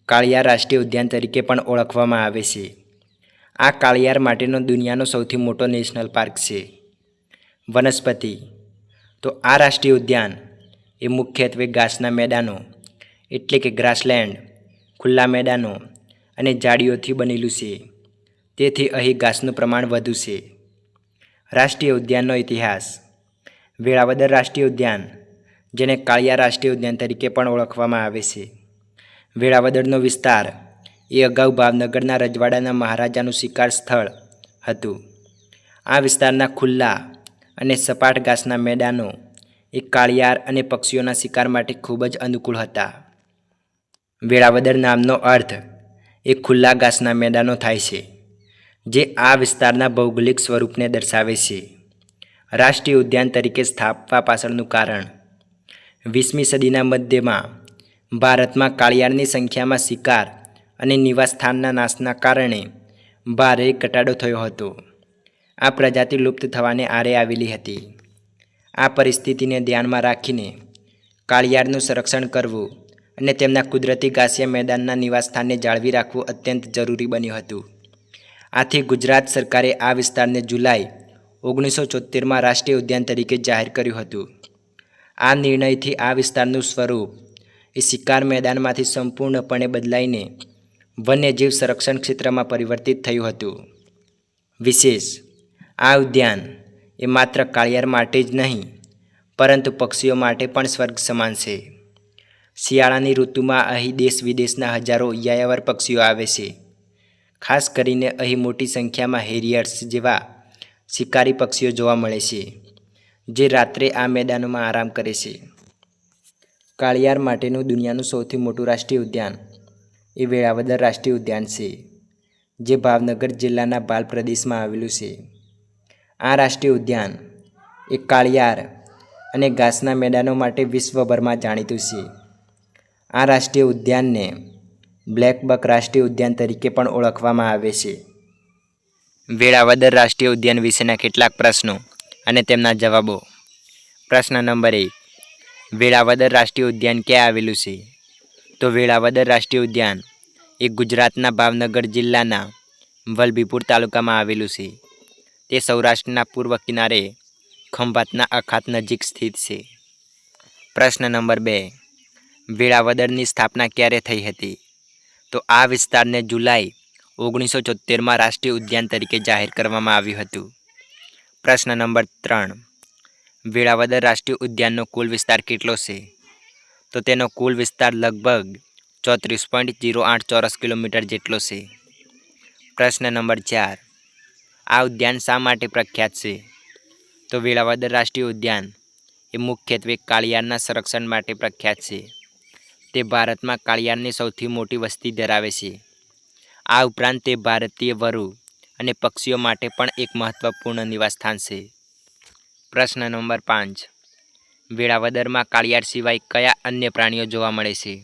કાળિયાર રાષ્ટ્રીય ઉદ્યાન તરીકે પણ ઓળખવામાં આવે છે. આ કાળિયાર માટેનો દુનિયાનો સૌથી મોટો નેશનલ પાર્ક છે. વનસ્પતિ તો આ રાષ્ટ્રીય ઉદ્યાન એ મુખ્યત્વે ઘાસના મેદાનો એટલે કે ગ્રાસલેન્ડ, ખુલ્લા મેદાનો અને ઝાડીઓથી બનેલું છે, તેથી અહીં ઘાસનું પ્રમાણ વધુ છે. રાષ્ટ્રીય ઉદ્યાનનો ઇતિહાસ. વેળાવદર રાષ્ટ્રીય ઉદ્યાન, જેને કાળિયાર રાષ્ટ્રીય ઉદ્યાન તરીકે પણ ઓળખવામાં આવે છે, વેળાવદરનો વિસ્તાર એ અગાઉ ભાવનગરના રજવાડાના મહારાજાનું શિકાર સ્થળ હતું. આ વિસ્તારના ખુલ્લા અને સપાટ ઘાસના મેદાનો એ કાળિયાર અને પક્ષીઓના શિકાર માટે ખૂબ જ અનુકૂળ હતા. વેળાવદર નામનો અર્થ એ ખુલ્લા ઘાસના મેદાનો થાય છે, જે આ વિસ્તારના ભૌગોલિક સ્વરૂપને દર્શાવે છે. રાષ્ટ્રીય ઉદ્યાન તરીકે સ્થાપવા પાછળનું કારણ. 20મી સદીના મધ્યમાં ભારતમાં કાળિયારની સંખ્યામાં શિકાર અને નિવાસસ્થાનના નાશના કારણે ભારે ઘટાડો થયો હતો. આ પ્રજાતિ લુપ્ત થવાને આરે આવેલી હતી. આ પરિસ્થિતિને ધ્યાનમાં રાખીને કાળિયારનું સંરક્ષણ કરવું અને તેમના કુદરતી ઘાસિયા મેદાનના નિવાસસ્થાનને જાળવી રાખવું અત્યંત જરૂરી બન્યું હતું. આથી ગુજરાત સરકારે આ વિસ્તારને જુલાઈ 1974માં રાષ્ટ્રીય ઉદ્યાન તરીકે જાહેર કર્યું હતું. આ નિર્ણયથી આ વિસ્તારનું સ્વરૂપ એ શિકાર મેદાનમાંથી સંપૂર્ણપણે બદલાઈને વન્યજીવ સંરક્ષણ ક્ષેત્રમાં પરિવર્તિત થયું હતું. વિશેષ: આ ઉદ્યાન એ માત્ર કાળિયાર માટે જ નહીં પરંતુ પક્ષીઓ માટે પણ સ્વર્ગ સમાન છે. શિયાળાની ઋતુમાં અહીં દેશ વિદેશના હજારો યાયાવર પક્ષીઓ આવે છે. ખાસ કરીને અહીં મોટી સંખ્યામાં હેરિયર્સ જેવા શિકારી પક્ષીઓ જોવા મળે છે, જે રાત્રે આ મેદાનોમાં આરામ કરે છે. કાળિયાર માટેનું દુનિયાનું સૌથી મોટું રાષ્ટ્રીય ઉદ્યાન એ વેળાવદર રાષ્ટ્રીય ઉદ્યાન છે, જે ભાવનગર જિલ્લાના ભાલ પ્રદેશમાં આવેલું છે. આ રાષ્ટ્રીય ઉદ્યાન એ કાળિયાર અને ઘાસના મેદાનો માટે વિશ્વભરમાં જાણીતું છે. આ રાષ્ટ્રીય ઉદ્યાનને બ્લેક બક રાષ્ટ્રીય ઉદ્યાન તરીકે પણ ઓળખવામાં આવે છે. વેળાવદર રાષ્ટ્રીય ઉદ્યાન વિશેના કેટલાક પ્રશ્નો અને તેમના જવાબો. પ્રશ્ન નંબર 1. વેળાવદર રાષ્ટ્રીય ઉદ્યાન ક્યાં આવેલું છે? તો વેળાવદર રાષ્ટ્રીય ઉદ્યાન એ ગુજરાતના ભાવનગર જિલ્લાના વલભીપુર તાલુકામાં આવેલું છે. તે સૌરાષ્ટ્રના પૂર્વ કિનારે ખંભાતના અખાત નજીક સ્થિત છે. પ્રશ્ન નંબર 2. વેળાવદરની સ્થાપના ક્યારે થઈ હતી? તો આ વિસ્તારને જુલાઈ 1974માં રાષ્ટ્રીય ઉદ્યાન તરીકે જાહેર કરવામાં આવ્યું હતું. પ્રશ્ન નંબર 3. વેળાવદર રાષ્ટ્રીય ઉદ્યાનનો કુલ વિસ્તાર કેટલો છે? તો તેનો કુલ વિસ્તાર લગભગ 34.08 ચોરસ કિલોમીટર જેટલો છે. પ્રશ્ન નંબર 4. આ ઉદ્યાન શા માટે પ્રખ્યાત છે? તો વેળાવદર રાષ્ટ્રીય ઉદ્યાન એ મુખ્યત્વે કાળિયારના સંરક્ષણ માટે પ્રખ્યાત છે. તે ભારતમાં કાળિયારની સૌથી મોટી વસ્તી ધરાવે છે. આ ઉપરાંત તે ભારતીય વરુ અને પક્ષીઓ માટે પણ એક મહત્વપૂર્ણ નિવાસસ્થાન છે. પ્રશ્ન નંબર 5. વેળાવદરમાં કાળિયાર સિવાય કયા અન્ય પ્રાણીઓ જોવા મળે છે?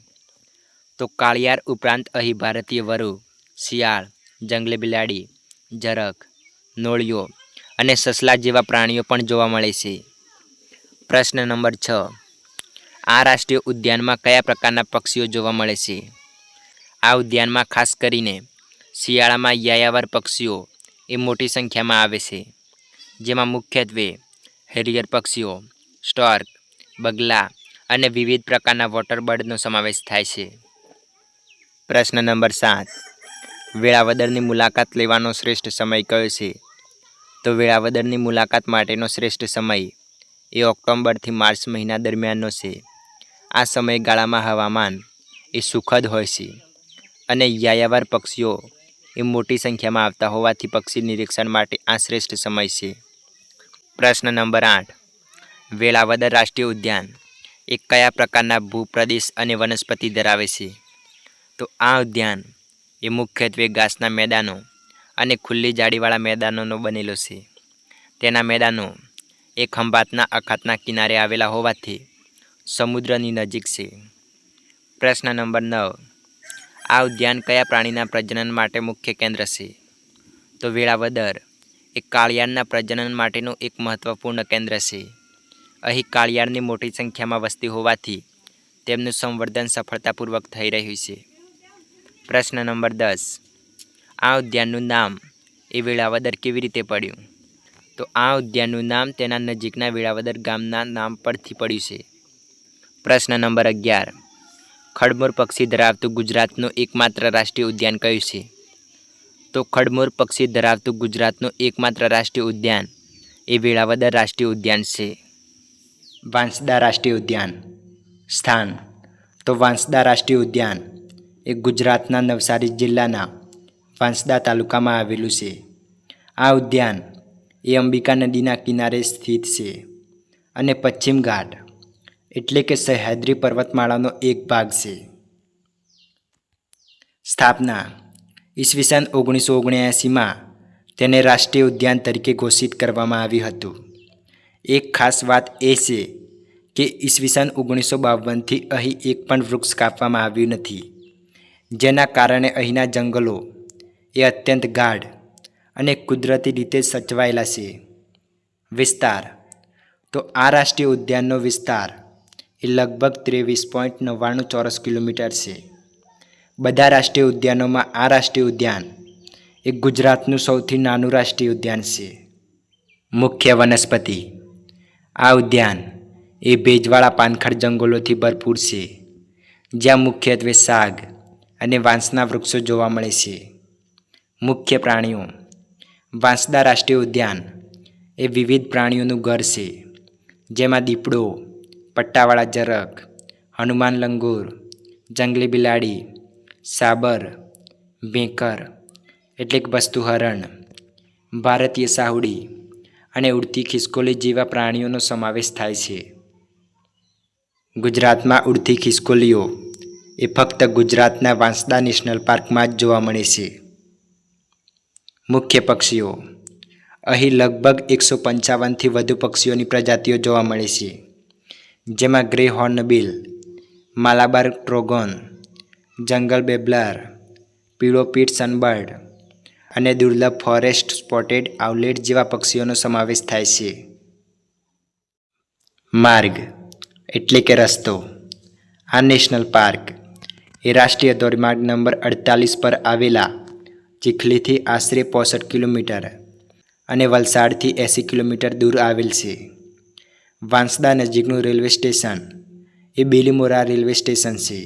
તો કાળિયાર ઉપરાંત અહીં ભારતીય વરુ, શિયાળ, જંગલી બિલાડી, ઝરખ, નોળિયો અને સસલા જેવા પ્રાણીઓ પણ જોવા મળે છે. પ્રશ્ન નંબર 6. આ રાષ્ટ્રીય ઉદ્યાનમાં કયા પ્રકારના પક્ષીઓ જોવા મળે છે? આ ઉદ્યાનમાં ખાસ કરીને શિયાળામાં યાયાવર પક્ષીઓ એ મોટી સંખ્યામાં આવે છે, જેમાં મુખ્યત્વે હેરિયર પક્ષીઓ, સ્ટોર્ક, બગલા અને વિવિધ પ્રકારના વોટરબર્ડનો સમાવેશ થાય છે. પ્રશ્ન નંબર 7. વેળાવદરની મુલાકાત લેવાનો શ્રેષ્ઠ સમય કયો છે? તો વેળાવદરની મુલાકાત માટેનો શ્રેષ્ઠ સમય એ ઓક્ટોબરથી માર્ચ મહિના દરમિયાનનો છે. આ સમયગાળામાં હવામાન એ સુખદ હોય છે અને યાયાવર પક્ષીઓ એ મોટી સંખ્યામાં આવતા હોવાથી પક્ષી નિરીક્ષણ માટે આ શ્રેષ્ઠ સમય છે. પ્રશ્ન નંબર 8. વેળાવદર રાષ્ટ્રીય ઉદ્યાન એ કયા પ્રકારના ભૂપ્રદેશ અને વનસ્પતિ ધરાવે છે? તો આ ઉદ્યાન એ મુખ્યત્વે ઘાસના મેદાનો અને ખુલ્લી ઝાડીવાળા મેદાનોનો બનેલો છે. તેના મેદાનો એ ખંભાતના અખાતના કિનારે આવેલા હોવાથી સમુદ્રની નજીક છે. પ્રશ્ન નંબર 9. આ ઉદ્યાન કયા પ્રાણીના પ્રજનન માટે મુખ્ય કેન્દ્ર છે? તો વેળાવદર એ કાળિયારના પ્રજનન માટેનું એક મહત્વપૂર્ણ કેન્દ્ર છે. અહીં કાળિયારની મોટી સંખ્યામાં વસ્તી હોવાથી તેમનું સંવર્ધન સફળતાપૂર્વક થઈ રહ્યું છે. પ્રશ્ન નંબર 10. આ ઉદ્યાનનું નામ એ વેળાવદર કેવી રીતે પડ્યું? તો આ ઉદ્યાનનું નામ તેના નજીકના વેળાવદર ગામના નામ પરથી પડ્યું છે. પ્રશ્ન નંબર 11. ખડમોર પક્ષી ધરાવતું ગુજરાતનું એકમાત્ર રાષ્ટ્રીય ઉદ્યાન કયું છે? તો ખડમોર પક્ષી ધરાવતું ગુજરાતનું એકમાત્ર રાષ્ટ્રીય ઉદ્યાન એ વેળાવદર રાષ્ટ્રીય ઉદ્યાન છે. વાંસદા રાષ્ટ્રીય ઉદ્યાન. સ્થાન. તો વાંસદા રાષ્ટ્રીય ઉદ્યાન એ ગુજરાતના નવસારી જિલ્લાના વાંસદા તાલુકામાં આવેલું છે. આ ઉદ્યાન એ અંબિકા નદીના કિનારે સ્થિત છે અને પશ્ચિમ ઘાટ એટલે કે સહ્યાદ્રી પર્વતમાળાનો એક ભાગ છે. સ્થાપના. ઈસવીસન 1979માં તેને રાષ્ટ્રીય ઉદ્યાન તરીકે ઘોષિત કરવામાં આવ્યું હતું. એક ખાસ વાત એ છે કે ઈસવીસન 1952થી અહીં એક પણ વૃક્ષ કાપવામાં આવ્યું નથી, જેના કારણે અહીંના જંગલો એ અત્યંત ગાઢ અને કુદરતી રીતે સચવાયેલા છે. વિસ્તાર. તો આ રાષ્ટ્રીય ઉદ્યાનનો વિસ્તાર એ લગભગ 23.99 ચોરસ કિલોમીટર છે. બધા રાષ્ટ્રીય ઉદ્યાનોમાં આ રાષ્ટ્રીય ઉદ્યાન એ ગુજરાતનું સૌથી નાનું રાષ્ટ્રીય ઉદ્યાન છે. મુખ્ય વનસ્પતિ. આ ઉદ્યાન એ ભેજવાળા પાનખર જંગલોથી ભરપૂર છે, જ્યાં મુખ્યત્વે સાગ અને વાંસના વૃક્ષો જોવા મળે છે. મુખ્ય પ્રાણીઓ. વાંસદા રાષ્ટ્રીય ઉદ્યાન એ વિવિધ પ્રાણીઓનું ઘર છે, જેમાં દીપડો, પટ્ટાવાળા ઝરખ, હનુમાન લંગૂર, જંગલી બિલાડી, સાબર, ભેંકર એટલે કે વસ્તુ હરણ, ભારતીય સાહુડી અને ઉડતી ખિસકોલી જેવા પ્રાણીઓનો સમાવેશ થાય છે. ગુજરાતમાં ઉડતી ખિસકોલીઓ એ ફક્ત ગુજરાતના વાંસદા નેશનલ પાર્કમાં જ જોવા મળે છે. મુખ્ય પક્ષીઓ. અહીં લગભગ 155થી વધુ પક્ષીઓની પ્રજાતિઓ જોવા મળે છે, જેમાં ગ્રે હોર્નબિલ, માલાબાર ટ્રોગોન, જંગલ બેબ્લર, પીળો પીટ સનબર્ડ અને દુર્લભ ફોરેસ્ટ સ્પોટેડ આઉલેટ જેવા પક્ષીઓનો સમાવેશ થાય છે. માર્ગ એટલે કે રસ્તો. આ નેશનલ પાર્ક એ રાષ્ટ્રીય ધોરીમાર્ગ નંબર 48 પર આવેલા ચીખલીથી આશરે 65 કિલોમીટર અને વલસાડથી 80 કિલોમીટર દૂર આવેલ છે. વાંસદા નજીકનું રેલવે સ્ટેશન એ બીલીમોરા રેલવે સ્ટેશન છે.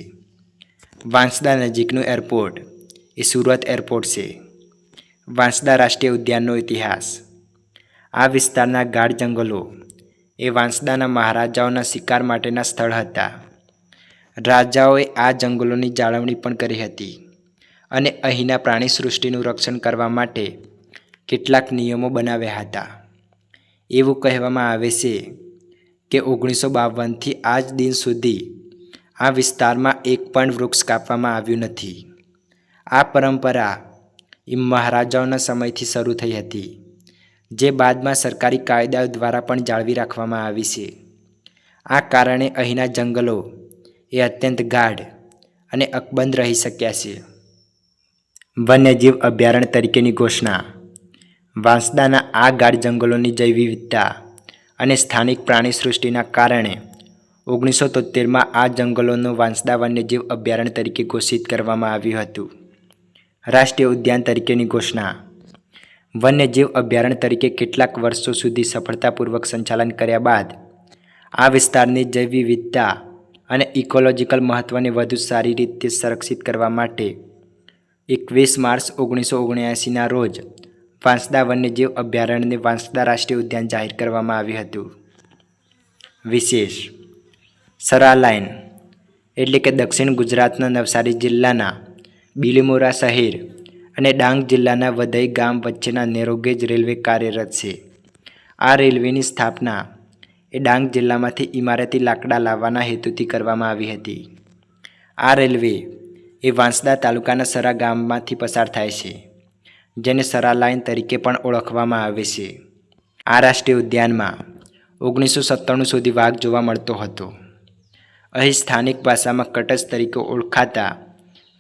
વાંસદા નજીકનું એરપોર્ટ એ સુરત એરપોર્ટ છે. વાંસદા રાષ્ટ્રીય ઉદ્યાનનો ઇતિહાસ. આ વિસ્તારના ગાઢ જંગલો એ વાંસદાના મહારાજાઓના શિકાર માટેના સ્થળ હતા. રાજાઓએ આ જંગલોની જાળવણી પણ કરી હતી અને અહીંના પ્રાણી સૃષ્ટિનું રક્ષણ કરવા માટે કેટલાક નિયમો બનાવ્યા હતા. એવું કહેવામાં આવે છે કે 1952થી આજ દિન સુધી આ વિસ્તારમાં એક પણ વૃક્ષ કાપવામાં આવ્યું નથી. આ પરંપરા એ મહારાજાઓના સમયથી શરૂ થઈ હતી, જે બાદમાં સરકારી કાયદાઓ દ્વારા પણ જાળવી રાખવામાં આવી છે. આ કારણે અહીંના જંગલો એ અત્યંત ગાઢ અને અકબંધ રહી શક્યા છે. વન્યજીવ અભયારણ્ય તરીકેની ઘોષણા. વાંસદાના આ ગાઢ જંગલોની જૈવ વિવિધતા અને સ્થાનિક પ્રાણી સૃષ્ટિના કારણે 1973માં આ જંગલોનું વાંસદા વન્યજીવ અભયારણ્ય તરીકે ઘોષિત કરવામાં આવ્યું હતું. રાષ્ટ્રીય ઉદ્યાન તરીકેની ઘોષણા. વન્યજીવ અભયારણ્ય તરીકે કેટલાક વર્ષો સુધી સફળતાપૂર્વક સંચાલન કર્યા બાદ આ વિસ્તારની જૈવ વિવિધતા અને ઇકોલોજીકલ મહત્ત્વને વધુ સારી રીતે સંરક્ષિત કરવા માટે 21 માર્ચ 1979ના રોજ વાંસદા વન્યજીવ અભયારણ્યને વાંસદા રાષ્ટ્રીય ઉદ્યાન જાહેર કરવામાં આવ્યું હતું. વિશેષ. સરા લાઇન એટલે કે દક્ષિણ ગુજરાતના નવસારી જિલ્લાના બીલીમોરા શહેર અને ડાંગ જિલ્લાના વઘઈ ગામ વચ્ચેના નેરોગેજ રેલવે કાર્યરત છે. આ રેલવેની સ્થાપના એ ડાંગ જિલ્લામાંથી ઇમારતી લાકડા લાવવાના હેતુથી કરવામાં આવી હતી. આ રેલવે એ વાંસદા તાલુકાના સરા ગામમાંથી પસાર થાય છે, જેને સરા લાઇન તરીકે પણ ઓળખવામાં આવે છે. આ રાષ્ટ્રીય ઉદ્યાનમાં 1997 સુધી વાઘ જોવા મળતો હતો. અહીં સ્થાનિક ભાષામાં કટચ તરીકે ઓળખાતા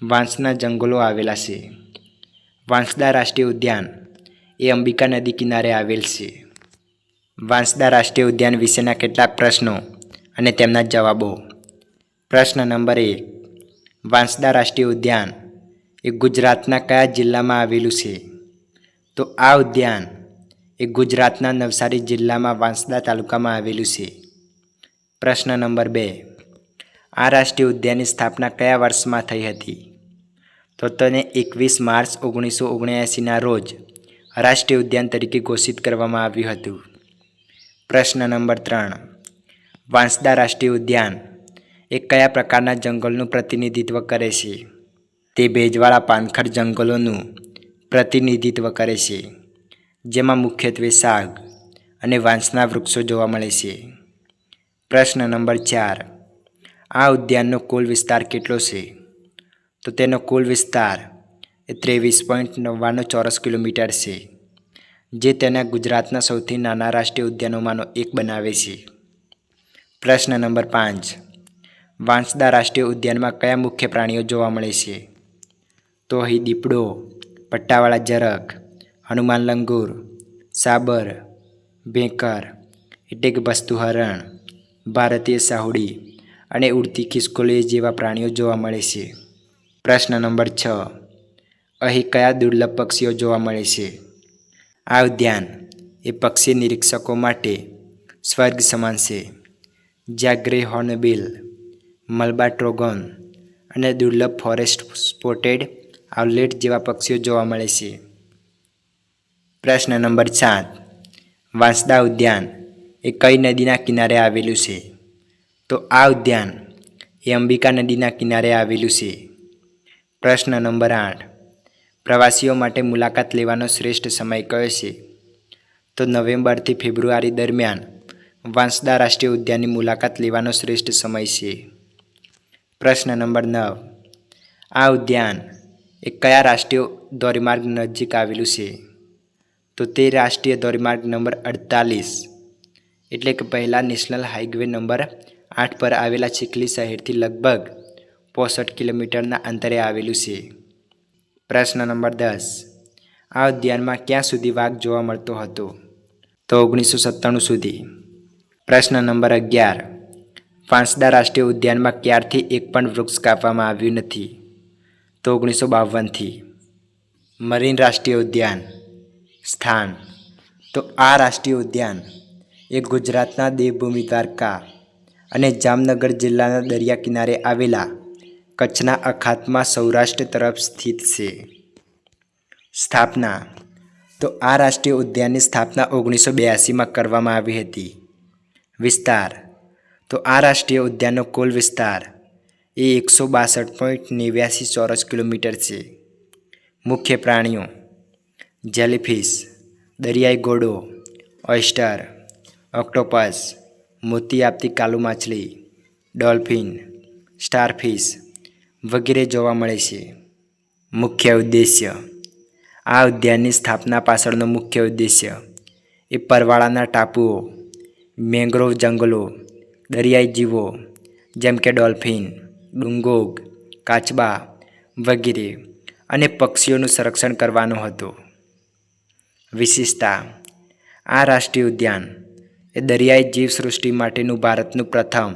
વાંસના જંગલો આવેલા છે. વાંસદા રાષ્ટ્રીય ઉદ્યાન એ અંબિકા નદી કિનારે આવેલ છે. વાંસદા રાષ્ટ્રીય ઉદ્યાન વિશેના કેટલાક પ્રશ્નો અને તેમના જવાબો. પ્રશ્ન નંબર 1. વાંસદા રાષ્ટ્રીય ઉદ્યાન એ ગુજરાતના કયા જિલ્લામાં આવેલું છે? તો આ ઉદ્યાન એ ગુજરાતના નવસારી જિલ્લામાં વાંસદા તાલુકામાં આવેલું છે. પ્રશ્ન નંબર 2. આ રાષ્ટ્રીય ઉદ્યાનની સ્થાપના કયા વર્ષમાં થઈ હતી? તો તેને 21 માર્ચ 1979ના રોજ રાષ્ટ્રીય ઉદ્યાન તરીકે ઘોષિત કરવામાં આવ્યું હતું. પ્રશ્ન નંબર 3. વાંસદા રાષ્ટ્રીય ઉદ્યાન એ કયા પ્રકારના જંગલનું પ્રતિનિધિત્વ કરે છે? તે ભેજવાળા પાનખર જંગલોનું પ્રતિનિધિત્વ કરે છે, જેમાં મુખ્યત્વે સાગ અને વાંસના વૃક્ષો જોવા મળે છે. પ્રશ્ન નંબર 4. આ ઉદ્યાનનો કુલ વિસ્તાર કેટલો છે? તો તેનો કુલ વિસ્તાર એ 23.99 ચોરસ કિલોમીટર છે, જે તેને ગુજરાતના સૌથી નાના રાષ્ટ્રીય ઉદ્યાનોમાંનો એક બનાવે છે. પ્રશ્ન નંબર 5. વાંસદા રાષ્ટ્રીય ઉદ્યાનમાં કયા મુખ્ય પ્રાણીઓ જોવા મળે છે? તો અહીં દીપડો, પટ્ટાવાળા ઝરખ, હનુમાન લંગૂર, સાબર, ભેંકર એટલે કે વસ્તુ હરણ, ભારતીય સાહુડી અને ઉડતી ખિસકોલી જેવા પ્રાણીઓ જોવા મળે છે. પ્રશ્ન નંબર 6. અહીં કયા દુર્લભ પક્ષીઓ જોવા મળે છે? આ ઉદ્યાન એ પક્ષી નિરીક્ષકો માટે સ્વર્ગ સમાન છે, જ્યાં ગ્રે હોર્નબિલ, મલબાર ટ્રોગોન અને દુર્લભ ફોરેસ્ટ સ્પોટેડ આઉલેટ જેવા પક્ષીઓ જોવા મળે છે. પ્રશ્ન નંબર 7. વાંસદા ઉદ્યાન એ કઈ નદીના કિનારે આવેલું છે? તો આ ઉદ્યાન એ અંબિકા નદીના કિનારે આવેલું છે. પ્રશ્ન નંબર 8. પ્રવાસીઓ માટે મુલાકાત લેવાનો શ્રેષ્ઠ સમય કયો છે? તો નવેમ્બરથી ફેબ્રુઆરી દરમિયાન વાંસદા રાષ્ટ્રીય ઉદ્યાનની મુલાકાત લેવાનો શ્રેષ્ઠ સમય છે. પ્રશ્ન નંબર 9. આ ઉદ્યાન એ કયા રાષ્ટ્રીય ધોરીમાર્ગ નજીક આવેલું છે? તો તે રાષ્ટ્રીય ધોરીમાર્ગ નંબર 48 એટલે કે પહેલા નેશનલ હાઈવે નંબર 8 પર આવેલા ચીખલી શહેરથી લગભગ 65 કિલોમીટરના અંતરે આવેલું છે. પ્રશ્ન નંબર 10. આ ઉદ્યાનમાં ક્યાં સુધી વાઘ જોવા મળતો હતો? તો 1997 સુધી. પ્રશ્ન નંબર 11. વાંસદા રાષ્ટ્રીય ઉદ્યાનમાં ક્યારથી એક પણ વૃક્ષ કાપવામાં આવ્યું નથી? તો 1952થી. મરીન રાષ્ટ્રીય ઉદ્યાન સ્થાન. તો આ રાષ્ટ્રીય ઉદ્યાન એ ગુજરાતના દેવભૂમિ દ્વારકા અને જામનગર જિલ્લાના દરિયા કિનારે આવેલા કચ્છના અખાતમાં સૌરાષ્ટ્ર તરફ સ્થિત છે. સ્થાપના. તો આ રાષ્ટ્રીય ઉદ્યાનની સ્થાપના 1982માં કરવામાં આવી હતી. વિસ્તાર. તો આ રાષ્ટ્રીય ઉદ્યાનનો કુલ વિસ્તાર એ 162.89 ચોરસ કિલોમીટર છે. મુખ્ય પ્રાણીઓ: જેલીફિશ, દરિયાઈ ઘોડો, ઓયસ્ટર, ઓક્ટોપસ, મોતી આપતી કાલુ માછલી, ડોલ્ફિન, સ્ટારફિશ વગેરે જોવા મળે છે. મુખ્ય ઉદ્દેશ્ય: આ ઉદ્યાનની સ્થાપના પાછળનો મુખ્ય ઉદ્દેશ્ય એ પરવાળાના ટાપુઓ, મેંગ્રોવ જંગલો, દરિયાઈ જીવો જેમ કે ડોલ્ફિન, ડુંગોગ, કાચબા વગેરે અને પક્ષીઓનું સંરક્ષણ કરવાનો હતો. વિશેષતા: આ રાષ્ટ્રીય ઉદ્યાન એ દરિયાઈ જીવસૃષ્ટિ માટેનું ભારતનું પ્રથમ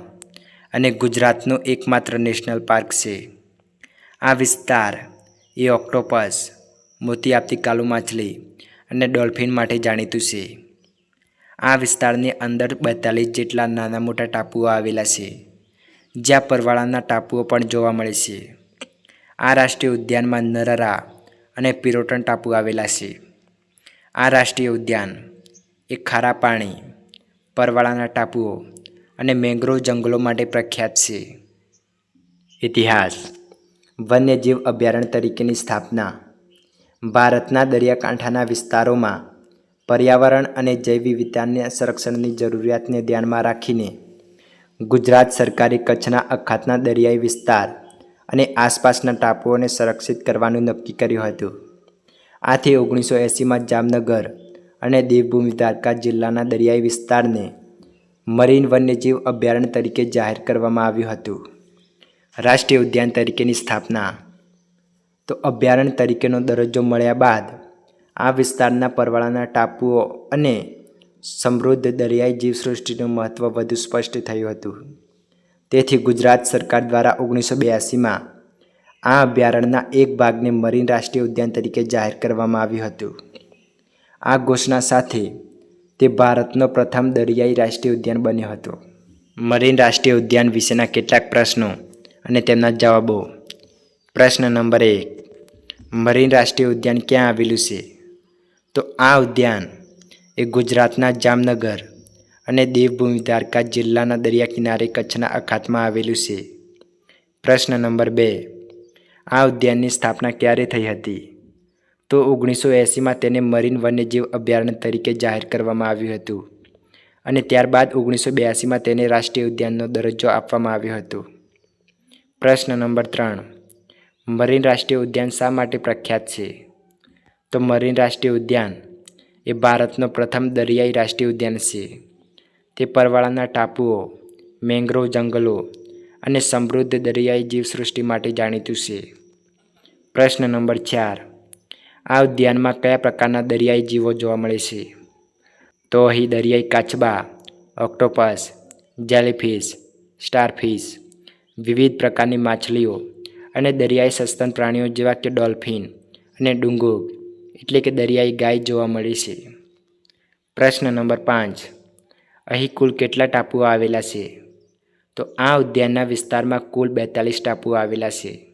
અને ગુજરાતનું એકમાત્ર નેશનલ પાર્ક છે. આ વિસ્તાર એ ઓક્ટોપસ, મોતી આપતી કાલુ માછલી અને ડોલ્ફિન માટે જાણીતું છે. આ વિસ્તારની અંદર 42 જેટલા નાના મોટા ટાપુઓ આવેલા છે, જ્યાં પરવાળાના ટાપુઓ પણ જોવા મળે છે. આ રાષ્ટ્રીય ઉદ્યાનમાં નરરા અને પિરોટન ટાપુ આવેલા છે. આ રાષ્ટ્રીય ઉદ્યાન એ ખારા પાણી, પરવાળાના ટાપુઓ અને મેંગ્રોવ જંગલો માટે પ્રખ્યાત છે. ઇતિહાસ: વન્યજીવ અભયારણ્ય તરીકેની સ્થાપના ભારતના દરિયાકાંઠાના વિસ્તારોમાં પર્યાવરણ અને જૈવ વિવિધતાના સંરક્ષણની જરૂરિયાતને ધ્યાનમાં રાખીને ગુજરાત સરકારે કચ્છના અખાતના દરિયાઈ વિસ્તાર અને આસપાસના ટાપુઓને સંરક્ષિત કરવાનું નક્કી કર્યું હતું. આથી 1980માં જામનગર અને દેવભૂમિ દ્વારકા જિલ્લાના દરિયાઈ વિસ્તારને મરીન વન્યજીવ અભયારણ્ય તરીકે જાહેર કરવામાં આવ્યું હતું. રાષ્ટ્રીય ઉદ્યાન તરીકેની સ્થાપના. તો અભયારણ્ય તરીકેનો દરજ્જો મળ્યા બાદ આ વિસ્તારના પરવાળાના ટાપુઓ અને સમૃદ્ધ દરિયાઈ જીવસૃષ્ટિનું મહત્ત્વ વધુ સ્પષ્ટ થયું હતું. તેથી ગુજરાત સરકાર દ્વારા 1982માં આ અભયારણ્યના એક ભાગને મરીન રાષ્ટ્રીય ઉદ્યાન તરીકે જાહેર કરવામાં આવ્યું હતું. આ ઘોષણા સાથે તે ભારતનો પ્રથમ દરિયાઈ રાષ્ટ્રીય ઉદ્યાન બન્યો હતો. મરીન રાષ્ટ્રીય ઉદ્યાન વિશેના કેટલાક પ્રશ્નો અને તેમના જવાબો. પ્રશ્ન નંબર 1. મરીન રાષ્ટ્રીય ઉદ્યાન ક્યાં આવેલું છે? તો આ ઉદ્યાન એ ગુજરાતના જામનગર અને દેવભૂમિ દ્વારકા જિલ્લાના દરિયા કિનારે કચ્છના અખાતમાં આવેલું છે. પ્રશ્ન નંબર 2. આ ઉદ્યાનની સ્થાપના ક્યારે થઈ હતી? તો 1980માં તેને મરીન વન્યજીવ અભયારણ્ય તરીકે જાહેર કરવામાં આવ્યું હતું અને ત્યારબાદ 1982માં તેને રાષ્ટ્રીય ઉદ્યાનનો દરજ્જો આપવામાં આવ્યો હતો. પ્રશ્ન નંબર 3. મરીન રાષ્ટ્રીય ઉદ્યાન શા માટે પ્રખ્યાત છે? તો મરીન રાષ્ટ્રીય ઉદ્યાન એ ભારતનો પ્રથમ દરિયાઈ રાષ્ટ્રીય ઉદ્યાન છે. તે પરવાળાના ટાપુઓ, મેંગ્રોવ જંગલો અને સમૃદ્ધ દરિયાઈ જીવસૃષ્ટિ માટે જાણીતું છે. પ્રશ્ન નંબર 4. આ ઉદ્યાનમાં કયા પ્રકારના દરિયાઈ જીવો જોવા મળે છે? તો અહીં દરિયાઈ કાચબા, ઓક્ટોપસ, જેલીફિશ, સ્ટારફિશ, વિવિધ પ્રકારની માછલીઓ અને દરિયાઈ સસ્તન પ્રાણીઓ જેવા કે ડોલ્ફિન અને ડુંગોગ એટલે કે દરિયાઈ ગાય જોવા મળે છે. પ્રશ્ન નંબર 5. અહીં કુલ કેટલા ટાપુઓ આવેલા છે? તો આ ઉદ્યાનના વિસ્તારમાં કુલ 42 ટાપુઓ આવેલા છે,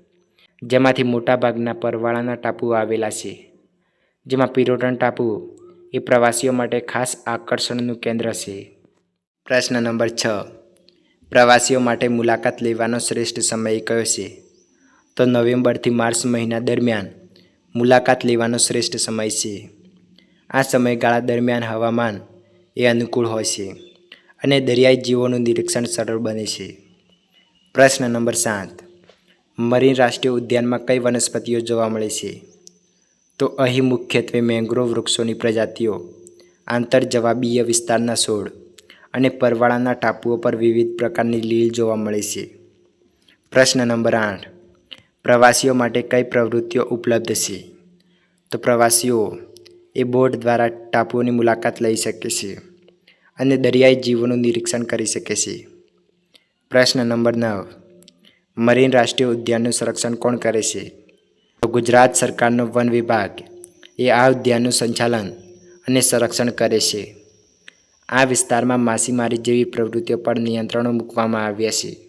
જેમાંથી મોટાભાગના પરવાળાના ટાપુઓ આવેલા છે, જેમાં પિરોટન ટાપુ એ પ્રવાસીઓ માટે ખાસ આકર્ષણનું કેન્દ્ર છે. પ્રશ્ન નંબર 6. પ્રવાસીઓ માટે મુલાકાત લેવાનો શ્રેષ્ઠ સમય કયો છે? તો નવેમ્બરથી માર્ચ મહિના દરમિયાન મુલાકાત લેવાનો શ્રેષ્ઠ સમય છે. આ સમયગાળા દરમિયાન હવામાન એ અનુકૂળ હોય છે અને દરિયાઈ જીવોનું નિરીક્ષણ સરળ બને છે. પ્રશ્ન નંબર 7. મરીન રાષ્ટ્રીય ઉદ્યાનમાં કઈ વનસ્પતિઓ જોવા મળે છે? તો અહીં મુખ્યત્વે મેંગ્રોવ વૃક્ષોની પ્રજાતિઓ, આંતરજવાબીય વિસ્તારના છોડ અને પરવાળાના ટાપુઓ પર વિવિધ પ્રકારની લીલ જોવા મળે છે. પ્રશ્ન નંબર 8. પ્રવાસીઓ માટે કઈ પ્રવૃત્તિઓ ઉપલબ્ધ છે? તો પ્રવાસીઓ એ બોટ દ્વારા ટાપુઓની મુલાકાત લઈ શકે છે અને દરિયાઈ જીવોનું નિરીક્ષણ કરી શકે છે. પ્રશ્ન નંબર 9. મરીન રાષ્ટ્રીય ઉદ્યાનનું સંરક્ષણ કોણ કરે છે? તો ગુજરાત સરકારનો વન વિભાગ એ આ ઉદ્યાનનું સંચાલન અને સંરક્ષણ કરે છે. આ વિસ્તારમાં માછીમારી જેવી પ્રવૃત્તિઓ પર નિયંત્રણો મૂકવામાં આવ્યા છે.